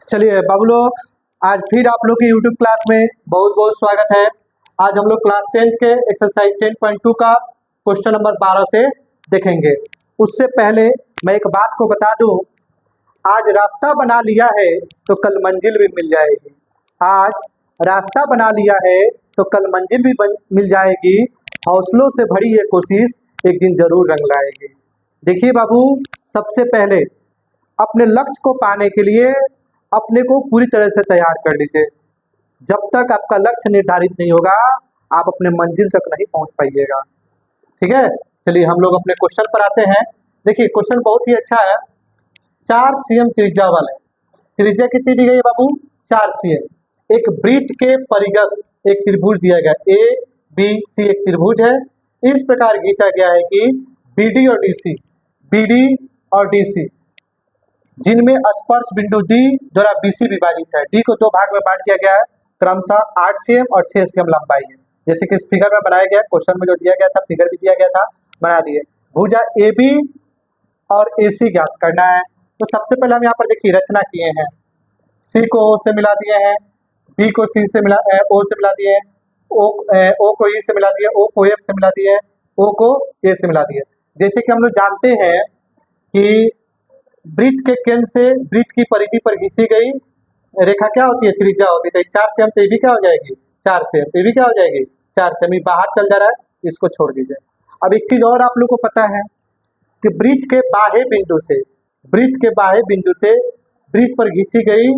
चलिए बाबू लोग, आज फिर आप लोग के यूट्यूब क्लास में बहुत बहुत स्वागत है। आज हम लोग क्लास 10 के एक्सरसाइज 10.2 का क्वेश्चन नंबर 12 से देखेंगे। उससे पहले मैं एक बात को बता दूं, आज रास्ता बना लिया है तो कल मंजिल भी मिल जाएगी। आज रास्ता बना लिया है तो कल मंजिल भी मिल जाएगी। हौसलों से भरी ये कोशिश एक दिन जरूर रंग लाएगी। देखिए बाबू, सबसे पहले अपने लक्ष्य को पाने के लिए अपने को पूरी तरह से तैयार कर लीजिए। जब तक आपका लक्ष्य निर्धारित नहीं होगा, आप अपने मंजिल तक नहीं पहुंच पाइएगा। ठीक है, चलिए हम लोग अपने क्वेश्चन पर आते हैं। देखिए क्वेश्चन बहुत ही अच्छा है। 4 cm त्रिज्या वाले, त्रिज्या कितनी दी गई है बाबू? 4 cm। एक वृत्त के परिगत एक त्रिभुज दिया गया, ए बी सी एक त्रिभुज है। इस प्रकार खींचा गया है कि बी डी और डी सी जिनमें स्पर्श बिंदु डी द्वारा बीसी विभाजित है। डी को 2 भाग में बांट दिया गया है, क्रमशः 8 cm और 6 cm लंबाई है। जैसे कि इस फिगर में बनाया गया, क्वेश्चन में जो दिया गया था फिगर भी दिया गया था, बना दिए। भुजा ए बी और ए सी ज्ञात करना है। तो सबसे पहले हम यहाँ पर देखिए रचना किए हैं। सी को ओ से मिला दिए हैं, बी को सी से ओ से मिला दिए, ओ को ई से मिला दिए, ओ को एफ से मिला दिए, ओ को ए से मिला दिए। जैसे कि हम लोग जानते हैं कि वृत्त के केंद्र से वृत्त की परिधि पर खींची गई रेखा क्या होती है? त्रिज्या होती है। 4 cm तो ये भी क्या हो जाएगी? 4 cm। ये भी क्या हो जाएगी? 4 cm। ये बाहर चल जा रहा है, इसको छोड़ दीजिए। अब एक चीज और आप लोग को पता है कि वृत्त के बाह्य बिंदु से वृत्त पर खींची गई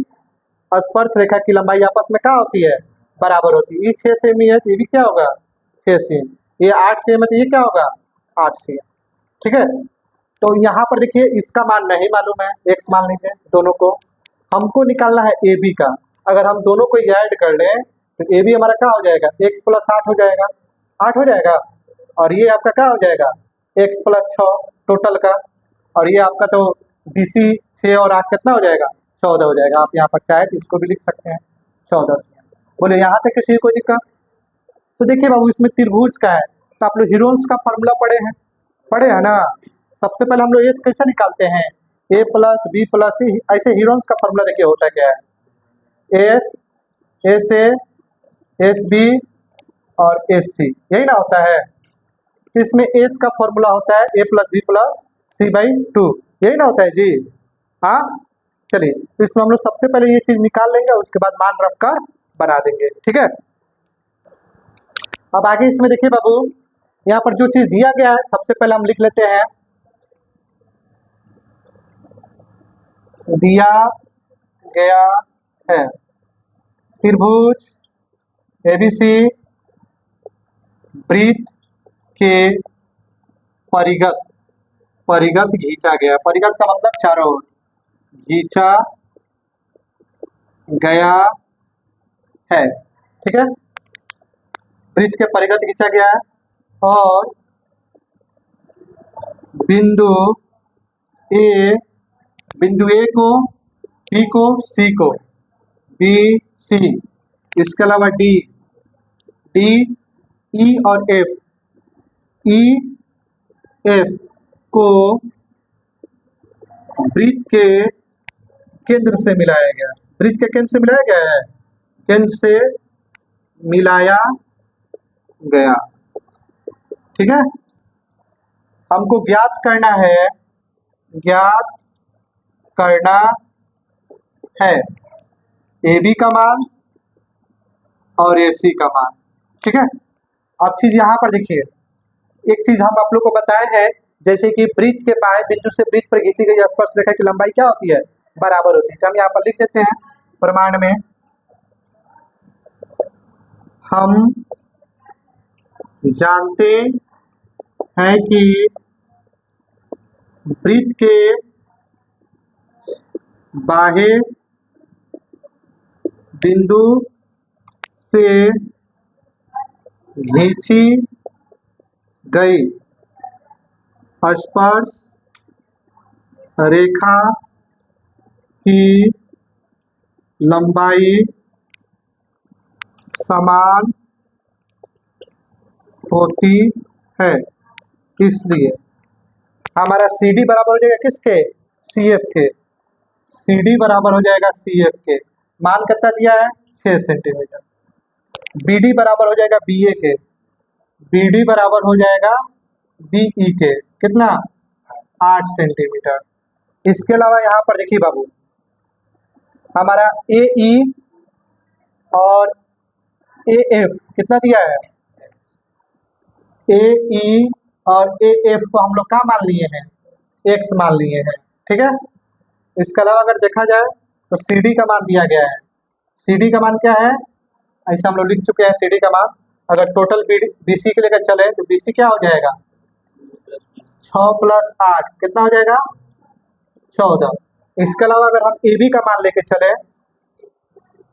स्पर्श रेखा की लंबाई आपस में क्या होती है? बराबर होती है। ये 6 cm है, ये भी क्या होगा? 6 cm। ये 8 cm है, तो ये क्या होगा? 8 cm। ठीक है, तो यहाँ पर देखिए इसका मान नहीं मालूम है, एक्स मान लीजिए दोनों को। हमको निकालना है ए बी का। अगर हम दोनों को ऐड कर लें तो ए बी हमारा क्या हो जाएगा? एक्स प्लस 8 हो जाएगा, 8 हो जाएगा। और ये आपका क्या हो जाएगा? एक्स प्लस 6 टोटल का। और ये आपका तो बी सी 6 और 8 कितना हो जाएगा? 14 हो जाएगा। आप यहाँ पर चाहे तो इसको भी लिख सकते हैं 14 cm। बोले यहाँ तक किसी कोई दिक्कत? तो देखिए बाबू, इसमें त्रिभुज का है तो आप लोग हीरोन्स का फॉर्मूला पढ़े हैं ना। सबसे पहले हम लोग एस कैसे निकालते हैं? ए प्लस बी प्लस सी। ऐसे हीरोन्स का फॉर्मूला देखिए होता क्या है? एस ए एस बी और एस सी, यही ना होता है। तो इसमें एस का फॉर्मूला होता है A plus B plus C by 2, यही ना होता है जी। हाँ, चलिए तो इसमें हम लोग सबसे पहले ये चीज निकाल लेंगे, उसके बाद मान रखकर बना देंगे। ठीक है, अब आगे इसमें देखिए बाबू, यहाँ पर जो चीज दिया गया है सबसे पहले हम लिख लेते हैं। दिया गया है त्रिभुज एबीसी वृत्त के परिगत खींचा गया। परिगत का मतलब चारों ओर खींचा गया है। ठीक है, वृत्त के परिगत खींचा गया है और बिंदु ए को, बी को, सी को, बी सी, इसके अलावा डी ई और एफ को वृत्त के केंद्र से मिलाया गया। वृत्त के केंद्र से मिलाया गया है, केंद्र से मिलाया गया। ठीक है, हमको ज्ञात करना है ए बी का मान और ए सी का मान। ठीक है, अब चीज यहाँ पर देखिए, एक चीज हम आप लोग को बताए हैं, जैसे कि वृत्त के बाह्य बिंदु से वृत्त पर खींची गई स्पर्श रेखा की लंबाई क्या होती है? बराबर होती है। तो हम यहाँ पर लिख देते हैं प्रमाण में, हम जानते हैं कि वृत्त के बाह्य बिंदु से खींची गई स्पर्श रेखा की लंबाई समान होती है। इसलिए हमारा सी डी बराबर हो जाएगा किसके? सी एफ के। CD बराबर हो जाएगा CF के, मान कितना दिया है 6 सेंटीमीटर। BD बराबर हो जाएगा BA के, BD बराबर हो जाएगा BE के, कितना 8 सेंटीमीटर। इसके अलावा यहाँ पर देखिए बाबू, हमारा AE और AF कितना दिया है, AE और AF को हम लोग क्या मान लिए हैं, X मान लिए हैं, ठीक है। इसके अलावा अगर देखा जाए तो CD का मान दिया गया है, CD का मान क्या है, ऐसा हम लोग लिख चुके हैं CD का मान। अगर टोटल BC के लेकर चले तो BC क्या हो जाएगा 6 + 8 कितना हो जाएगा 14। इसके अलावा अगर हम AB का मान लेके चले,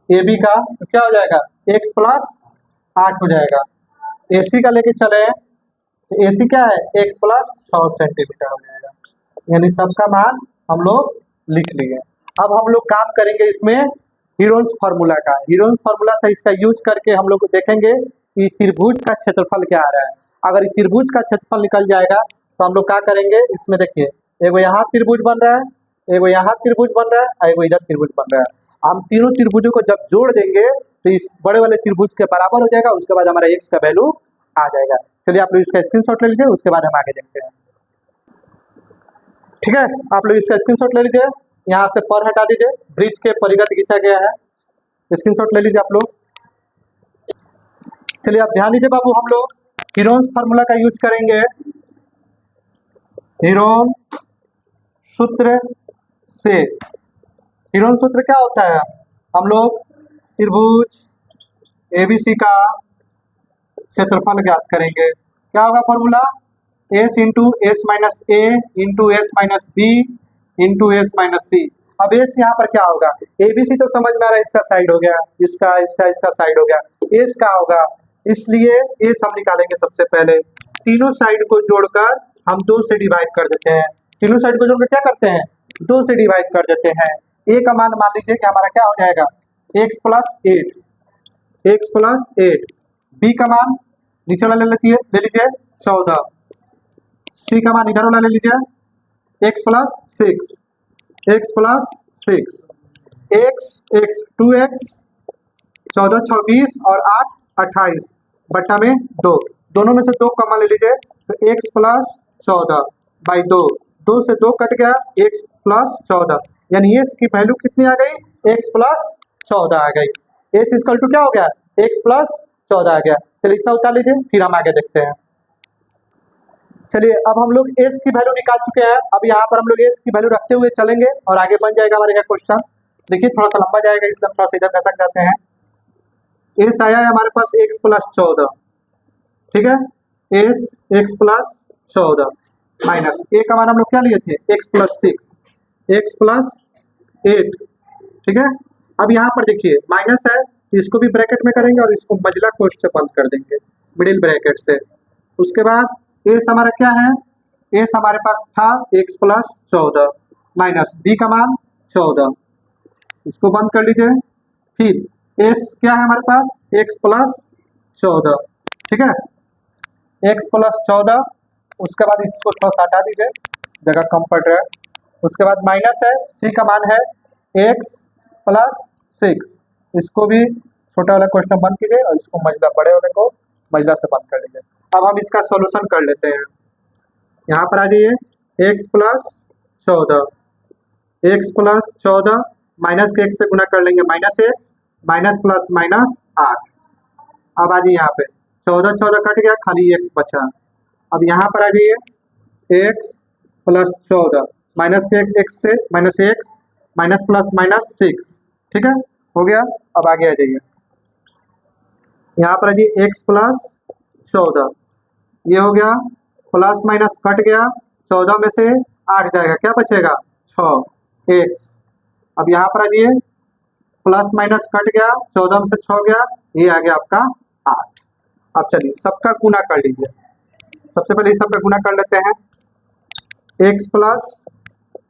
AB का तो क्या हो जाएगा X + 8 हो जाएगा। AC का लेके चले तो AC क्या है X + 6 सेंटीमीटर हो जाएगा। यानी सबका मान हम लोग लिख लिए। अब हम लोग काम करेंगे इसमें हीरोन्स फार्मूला का। हीरोन्स फार्मूला से इसका यूज करके हम लोग देखेंगे कि त्रिभुज का क्षेत्रफल क्या आ रहा है। अगर त्रिभुज का क्षेत्रफल निकल जाएगा तो हम लोग क्या करेंगे, इसमें देखिए एगो यहाँ त्रिभुज बन रहा है, एगो यहाँ त्रिभुज बन रहा है और एगो इधर त्रिभुज बन रहा है। हम तीनों त्रिभुजों को जब जोड़ देंगे तो इस बड़े वाले त्रिभुज के बराबर हो जाएगा। उसके बाद हमारा X का वैल्यू आ जाएगा। चलिए आप लोग इसका स्क्रीनशॉट ले लीजिए, उसके बाद हम आगे देखते हैं, ठीक है। आप लोग इसका स्क्रीनशॉट ले लीजिए, यहाँ से पर हटा दीजिए, ब्रिज के परिगत खींचा गया है, स्क्रीनशॉट ले लीजिए आप लोग। चलिए आप ध्यान दीजिए बाबू, हम लोग हीरोन्स फार्मूला का यूज करेंगे। हीरोन सूत्र से, हीरोन सूत्र क्या होता है, हम लोग त्रिभुज ABC का क्षेत्रफल ज्ञात करेंगे। क्या होगा formula, S × S - A × S - B × S - C। अब S यहाँ पर क्या होगा, ABC तो समझ में आ रहा है, इसका साइड हो गया, इसका साइड हो गया, S का होगा, इसलिए S हम निकालेंगे सबसे पहले। तीनों साइड को जोड़कर हम 2 से डिवाइड कर देते हैं। तीनों साइड को जोड़कर क्या करते हैं 2 से डिवाइड कर देते हैं। A का मान मान लीजिए कि हमारा क्या हो जाएगा X + 8, X + 8। B का मान नीचे वाला ले लीजिए 14, C का मान इधर वाला ले लीजिए X + 6, X + 6, X 2X 14 26 और 8 28 बट्टा में 2, दोनों में से 2 कॉमन ले लीजिए तो X + 14/2, 2 से 2 कट गया, X + 14, यानी S की वैल्यू कितनी आ गई X + 14 आ गई। S = क्या हो गया X + 14 आ गया। चलिए इतना उतार लीजिए, फिर हम आगे देखते हैं। चलिए अब हम लोग S की वैल्यू निकाल चुके हैं। अब यहाँ पर हम लोग S की वैल्यू रखते हुए चलेंगे और आगे बन जाएगा हमारे क्वेश्चन। देखिए थोड़ा सा लंबा जाएगा, इसलिए थोड़ा सा इधर खसक जाते हैं। S आया है हमारे पास X + 14, ठीक है, X + 14 माइनस A का मान हम लोग क्या लिए थे X + 6, X + 8, ठीक है। अब यहाँ पर देखिए माइनस है तो इसको भी ब्रैकेट में करेंगे और इसको मझला कोष्ठ से बंद कर देंगे, मिडिल ब्रैकेट से। उसके बाद S हमारा क्या है, S हमारे पास था X + 14 माइनस B का मान 14, इसको बंद कर लीजिए। फिर S क्या है हमारे पास X + 14, ठीक है, X + 14। उसके बाद इसको थोड़ा सा हटा दीजिए, जगह कम पड़ रहा है। उसके बाद माइनस है, C का मान है X + 6, इसको भी छोटा वाला क्वेश्चन बंद कीजिए और इसको मझला बड़े वाले को मझला से बंद कर लीजिए। अब हम इसका सॉल्यूशन कर लेते हैं। यहाँ पर आ जाइए X + 14, X + 14 माइनस के X से गुना कर लेंगे -X, माइनस प्लस माइनस 8। अब आ जाइए यहाँ पे 14 14 कट गया, खाली X बचा। अब यहाँ पर आ जाइए X + 14 माइनस के X से -X माइनस प्लस माइनस 6, ठीक है, हो गया। अब आगे आ जाइए, यहाँ पर आ जाइए X + 14, ये हो गया, प्लस माइनस कट गया, 14 में से 8 जाएगा, क्या बचेगा 6X। अब यहाँ पर आ जाइए प्लस माइनस कट गया, 14 में से 6 गया, ये आ गया आपका 8। अब चलिए सबका गुना कर लीजिए। सबसे पहले सबका गुना कर लेते हैं। X +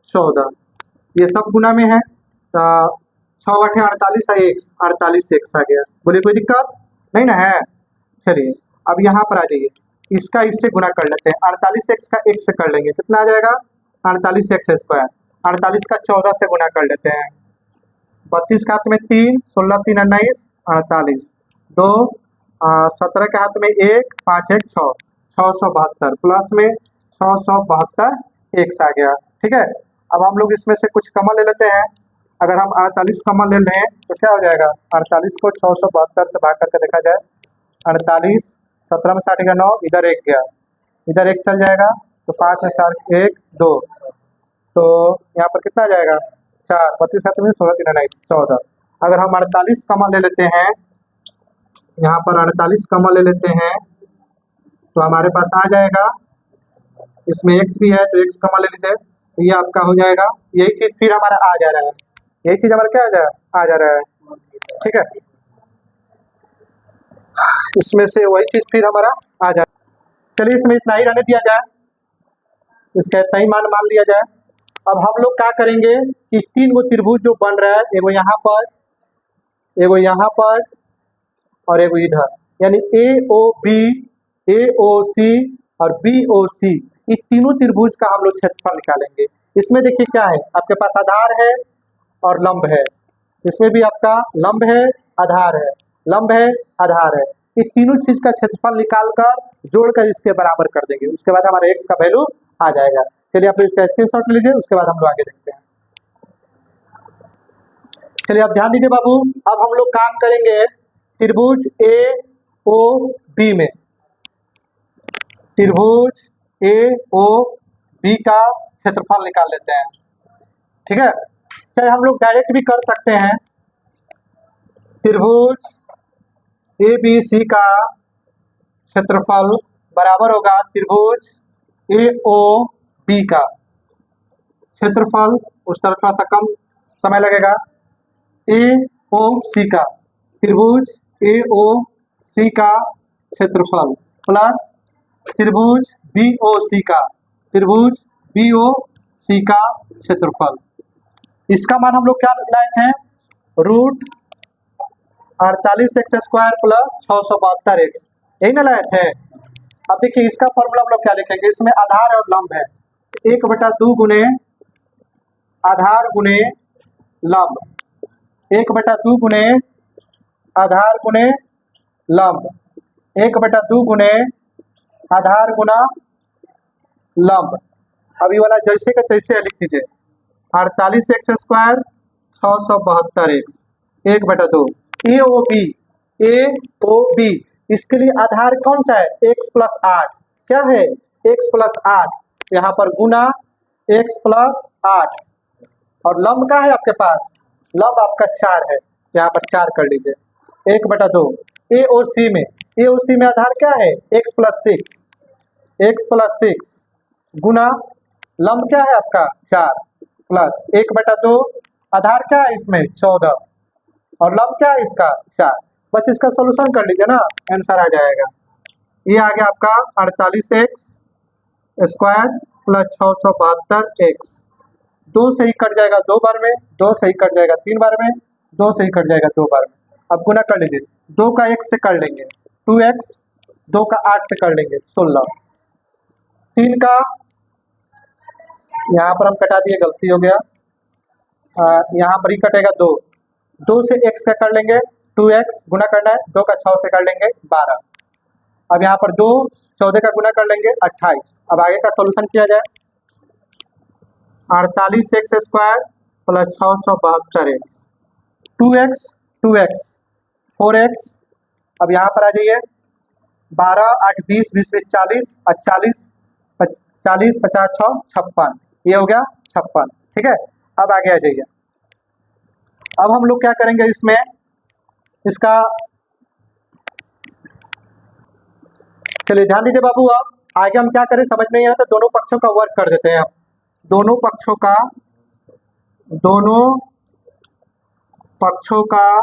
14 ये सब गुना में है, तो 6 8 48 X 48X आ गया। बोलिए कोई दिक्कत नहीं ना है। चलिए अब यहाँ पर आ जाइए, इसका इससे गुना कर लेते हैं। 48X का X से कर लेंगे, कितना आ जाएगा 48X²। 48 का 14 से गुना कर लेते हैं। 32 के हाथ में 3, 16 3 19, 48, 2, 17 के हाथ में 1, 5 1 6, 672 प्लस में 672 एक्स आ गया। ठीक है, अब हम लोग इसमें से कुछ कॉमन ले लेते हैं। अगर हम 48 कॉमन ले लें तो क्या हो जाएगा, 48 को 672 से भाग करके देखा जाए, 48, 17 में 60 गया 9, इधर 1 गया, इधर 1 चल जाएगा, तो 5 है 4 1 2, तो यहाँ पर कितना आ जाएगा 4, 32 हाथ में 16 3 19 14। अगर हम 48 कॉमन ले लेते हैं, यहाँ पर 48 कॉमन ले लेते हैं, तो हमारे पास आ जाएगा, इसमें x भी है तो x कॉमन ले लीजिए, तो ये आपका हो जाएगा, यही चीज़ फिर हमारा आ जा रहा है, यही चीज़ हमारा क्या आ जा रहा है। ठीक है, इसमें से वही चीज़ फिर हमारा आ जाए। चलिए इसमें इतना ही रहने दिया जाए, इसका इतना ही मान लिया जाए। अब हम लोग क्या करेंगे कि 3 गो त्रिभुज जो बन रहा है, एगो यहाँ पर, एगो यहाँ पर और एगो इधर, यानी AOB, AOC और BOC, ये तीनों त्रिभुज का हम लोग क्षेत्रफल निकालेंगे। इसमें देखिए क्या है, आपके पास आधार है और लंब है, इसमें भी आपका लंब है, आधार है, लंब है, आधार है, ये तीनों चीज का क्षेत्रफल निकाल कर जोड़कर इसके बराबर कर देंगे, उसके बाद हमारा x का वैल्यू आ जाएगा। चलिए आप इसका स्क्रीनशॉट लीजिए, उसके बाद हम लोग आगे देखते हैं। चलिए आप ध्यान दीजिए बाबू, अब हम लोग काम करेंगे त्रिभुज AOB में, त्रिभुज AOB का क्षेत्रफल निकाल लेते हैं। ठीक है, चाहे हम लोग डायरेक्ट भी कर सकते हैं, त्रिभुज ABC का क्षेत्रफल बराबर होगा त्रिभुज AOB का क्षेत्रफल, उस तरफ थोड़ा सा कम समय लगेगा, AOC का, त्रिभुज AOC का क्षेत्रफल प्लस त्रिभुज BOC का, त्रिभुज BOC का क्षेत्रफल। इसका मान हम लोग क्या लाए थे, √48x² प्लस 672x, यही ना लाए थे। अब देखिए इसका फॉर्मूला हम लोग क्या लिखेंगे, इसमें आधार और लंब है, 1/2 गुने आधार गुने लंब, 1/2 गुने आधार गुने लंब, 1/2 गुने आधार गुना लंब। अभी वाला जैसे का तैसे लिख दीजिए, 48x² 672x 1/2। AOB, इसके लिए आधार कौन सा है, x + 8, क्या है x + 8, यहाँ पर गुना x + 8, और लंब का है आपके पास, लंब आपका 4 है, यहाँ पर 4 कर लीजिए, 1/2। AOC में आधार क्या है, x + 6, x + 6 गुना लंब क्या है आपका 4 प्लस 1/2, आधार क्या है इसमें 14 और लंब क्या है इसका 4। बस इसका सॉल्यूशन कर लीजिए ना, आंसर आ जाएगा। ये आ गया आपका 48x² प्लस 672x, 2 से ही कट जाएगा 2 बार में, 2 से ही कट जाएगा 3 बार में, 2 से ही कट जाएगा 2 बार में। अब गुना कर लीजिए, 2 का 1 से कर लेंगे 2x, 2 का 8 से कर लेंगे 16, 3 का यहाँ पर हम कटा दिए, गलती हो गया, यहाँ पर ही कटेगा 2, 2 से x का कर लेंगे 2x, गुना करना है, 2 का 6 से कर लेंगे 12, अब यहाँ पर 2 14 का गुना कर लेंगे 28। अब आगे का सॉल्यूशन किया जाए, 48x² plus 672x, 2x 4x, अब यहाँ पर आ जाइए, 12 8 20 20 20 40 और 40 40 50 6 56, ये हो गया 56। ठीक है, अब आगे आ जाइए, अब हम लोग क्या करेंगे इसमें, इसका चलिए ध्यान दीजिए बाबू, अब आगे हम क्या करें समझ नहीं आ रहा, तो दोनों पक्षों का वर्ग कर देते हैं। अब दोनों पक्षों का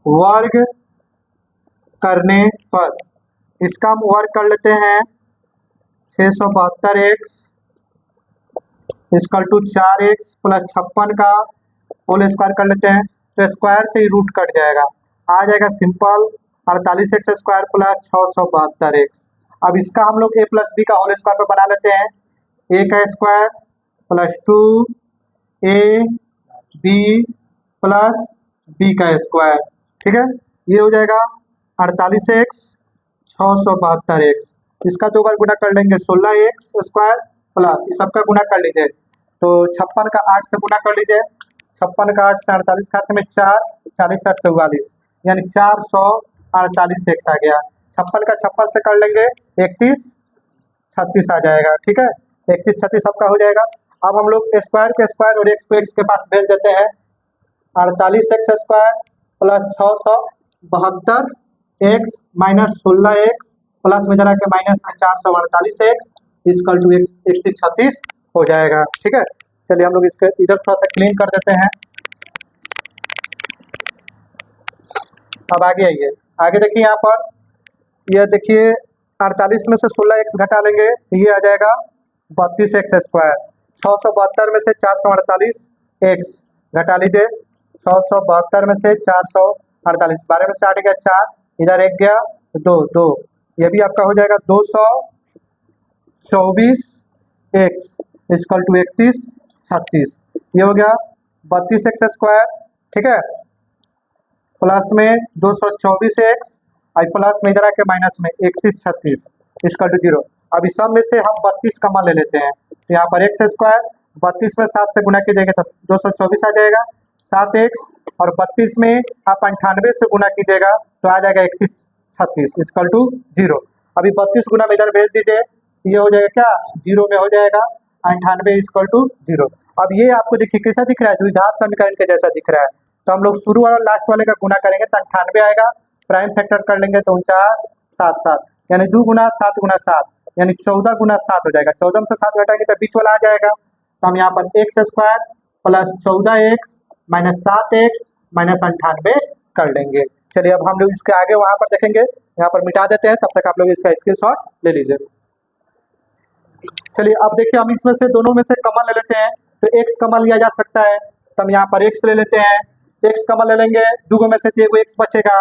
वर्ग करने पर इसका हम वर्ग कर लेते हैं, 672x = 4x प्लस 56 का होल स्क्वायर कर लेते हैं, तो स्क्वायर से ही रूट कट जाएगा, आ जाएगा सिंपल 48x² प्लस 672x। अब इसका हम लोग a + b का होल स्क्वायर पर बना लेते हैं, a का square plus 2 A B plus B का स्क्वायर, ठीक है। ये हो जाएगा 48x 672x, इसका 2 बार गुना कर लेंगे 16x स्क्वायर प्लस इस सबका गुना कर लीजिए, तो 56 का 8 से गुना कर लीजिए, 56 का 8 से 48 खाते में 4, 40 8 44 यानी 448x आ गया। 56 का 56 से कर लेंगे 31 36 आ जाएगा, ठीक है। 31 36 सबका हो जाएगा। अब हम लोग स्क्वायर के स्क्वायर और एक्स को एक्स के पास भेज देते हैं। 48x square plus 672x minus 16x plus में जरा के माइनस में 448x इक्वल टू 31 36 हो जाएगा, ठीक है। चलिए हम लोग इसके इधर थोड़ा सा क्लीन कर देते हैं। अब आगे आइए, आगे देखिए यहाँ पर, यह देखिए 48 में से 16x घटा लेंगे, ये आ जाएगा 32x स्क्वायर। 672 में से 448x घटा लीजिए, 672 में से 448, 12 में से 8 गया 4, इधर 1 गया 2 2, ये भी आपका हो जाएगा 224x इक्वल टू 31 36, ये हो गया 32x स्क्वायर, ठीक है, प्लस में 224x और प्लस में इधर आके माइनस में 31 36 इक्वल टू 0। अब इस सब में से हम 32 का मान ले लेते हैं, तो यहाँ पर x स्क्वायर 32 में 7 से गुना कीजिएगा तो 224 आ जाएगा, 7x और 32 में आप 98 से गुना कीजिएगा तो आ जाएगा 31 36 इक्वल टू 0। अभी 32 गुना में इधर भेज दीजिए, ये हो जाएगा क्या 0 में हो जाएगा 98 इक्वल टू 0। अब ये आपको देखिए कैसा दिख रहा है, द्विघात समीकरण के जैसा दिख रहा है। तो हम लोग शुरू वाला लास्ट वाले का गुना करेंगे तो 98 आएगा, प्राइम फैक्टर कर लेंगे तो 49 7 7 यानी 2 गुना 7 गुना 7 यानी 14 गुना 7 हो जाएगा। 14 में से 7 घटाएंगे तो बीच वाला आ जाएगा, तो हम यहाँ पर x square plus 14x minus 7x minus 98 कर लेंगे। चलिए अब हम लोग इसके आगे वहाँ पर देखेंगे, यहाँ पर मिटा देते हैं, तब तक आप लोग इसका स्क्रीनशॉट ले लीजिए। चलिए अब देखिए हम इसमें से दोनों में से कमन ले लेते हैं, तो x कमन लिया जा सकता है, तो हम यहाँ पर x ले लेते हैं, x कमन ले लेंगे, दो में से एगो x बचेगा,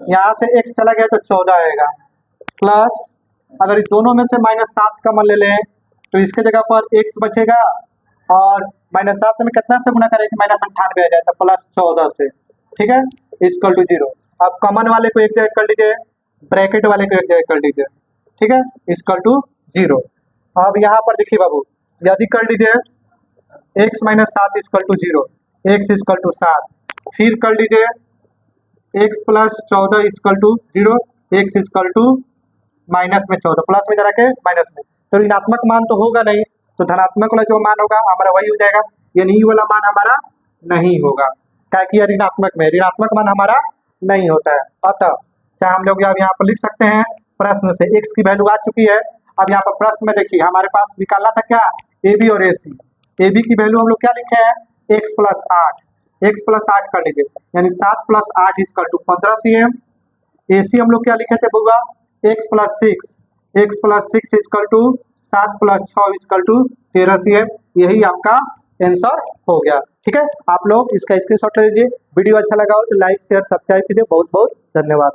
यहाँ से x चला गया तो 14 आएगा, प्लस अगर इस दोनों में से -7 कमन ले लें तो इसके जगह पर x बचेगा और -7 में कितना से गुना करेंगे -98 आ जाएगा प्लस 14 से, ठीक है, इक्वल टू 0। अब कमन वाले को एक जगह कर लीजिए, ब्रैकेट वाले को एक जगह कर लीजिए, ठीक है, इक्वल टू 0। अब यहाँ पर देखिए बाबू, यदि कर लीजिए x minus 7 equal to 0, x equal to 7, फिर कर लीजिए x plus 14 equal to 0, x equal to minus में 14, प्लस में जरा के माइनस में, तो ऋणात्मक मान तो होगा नहीं, तो धनात्मक वाला जो मान होगा हमारा वही हो जाएगा, यानी ये वाला मान हमारा नहीं होगा, क्या कि ऋणात्मक में ऋणात्मक मान हमारा नहीं होता है। अतः चाहे हम लोग यहाँ पर लिख सकते हैं प्रश्न से x की वैल्यू आ चुकी है। अब यहाँ पर प्रश्न में देखिए हमारे पास निकालना था क्या, ए बी और ए सी। ए बी की वैल्यू हम लोग क्या लिखे हैं x प्लस 8, x प्लस 8 कर लीजिए, यानी 7 plus 8 equal to 15 cm। A C हम लोग क्या लिखे थे बुआ, x plus 6 equal to 7 plus 6 equal to 13 cm। यही आपका आंसर हो गया, ठीक है। आप लोग इसका स्क्रीनशॉट ले लीजिए। वीडियो अच्छा लगा हो तो लाइक शेयर सब्सक्राइब कीजिए। बहुत बहुत धन्यवाद।